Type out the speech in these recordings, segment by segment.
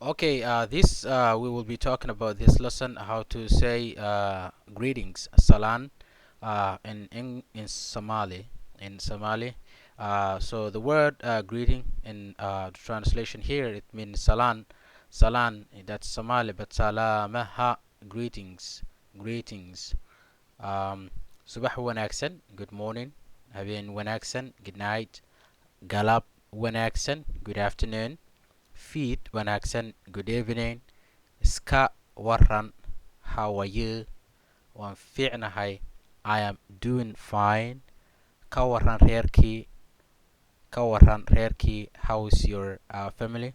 Okay, this we will be talking about this lesson how to say greetings, salam, in Somali. In Somali, so the word greeting in translation here it means salam, salam. That's Somali, but salamaha greetings, greetings. Um, Subah wanaagsan, good morning. Habeen wanaagsan, good night. Galab wanaagsan, good afternoon. Feed wanaagsan, good evening. Iska waran, how are you? Waan fiicnahay, I am doing fine. Ka waran reerkii, how's your family?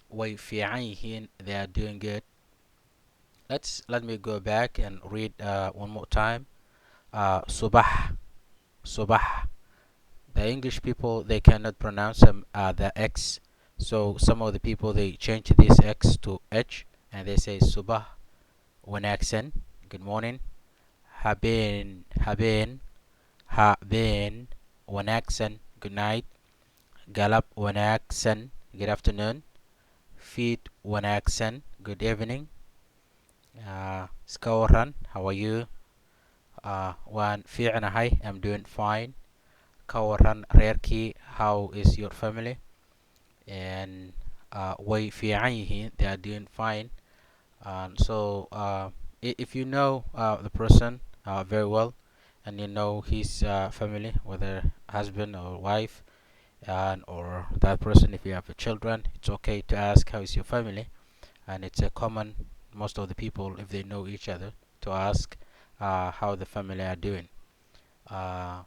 Way fiican yihiin, they are doing good. Let me go back and read one more time. Subah, subah. The English people they cannot pronounce the X, so some of the people they change this X to H and they say subah wanaagsan, good morning. Habeen wanaagsan, good night. Galab wanaagsan, good afternoon. Feed wanaagsan, good evening. Iska waran, how are you? Waan fiicnahay, I'm doing fine. Ka waran reerkii, how is your family? And way fiican yihiin, they are doing fine. So if you know the person very well and you know his family, whether husband or wife, and or that person, if you have children, it's okay to ask how is your family, and it's a common most of the people if they know each other to ask how the family are doing. Uh,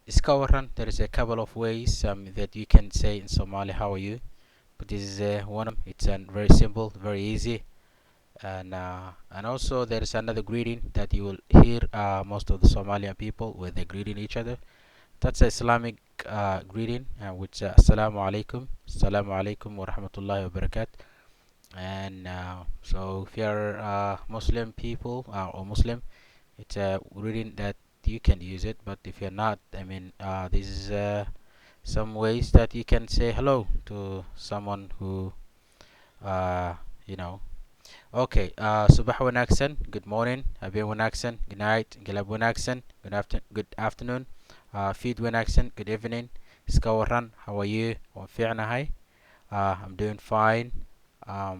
Iska waran, there is a couple of ways that you can say in Somali how are you, but this is one of them. It's very simple, very easy. And also there is another greeting that you will hear most of the Somalian people when they greeting each other. That's a Islamic greeting, which Assalamu alaikum, Assalamu alaikum wa rahmatullahi wa barakat. And so if you're Muslim people or Muslim, it's a greeting that you can use it. But if you're not, I mean, this is some ways that you can say hello to someone who uh, you know. Okay, Subah wanaagsan, good morning. Habeen wanaagsan, good night. Galab wanaagsan, good afternoon. Feed wanaagsan, good evening. Iska waran, how are you? Waan fiicnahay. I'm doing fine. Ka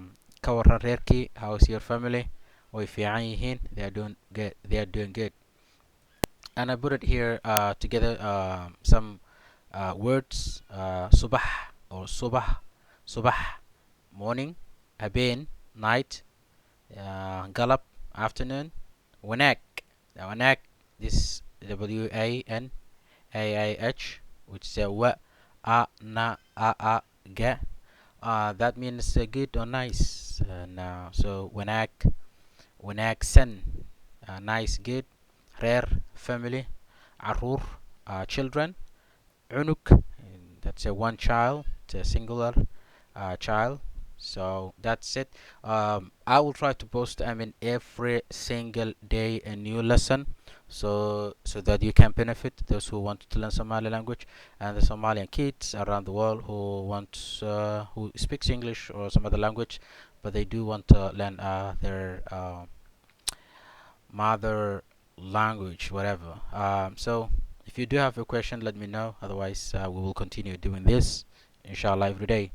waran reerkii, how's your family? Way fiican yihiin, they are doing good. They are doing good. And I put it here together some words. Subah or subah, morning. Habeen, night. Galab, afternoon. Wanaag, wanaag. This Wanaah, which is wa a na a ga. That means good or nice. And so wanaag, wanaagsan, nice, good. Reer, family. Arur, children. Cunug, that's a one child. It's a singular child. So that's it. I will try to post, I mean, every single day a new lesson, so that you can benefit those who want to learn Somali language and the Somalian kids around the world who speaks English or some other language, but they do want to learn their mother language, whatever. So if you do have a question, let me know. Otherwise, we will continue doing this, inshallah, every day.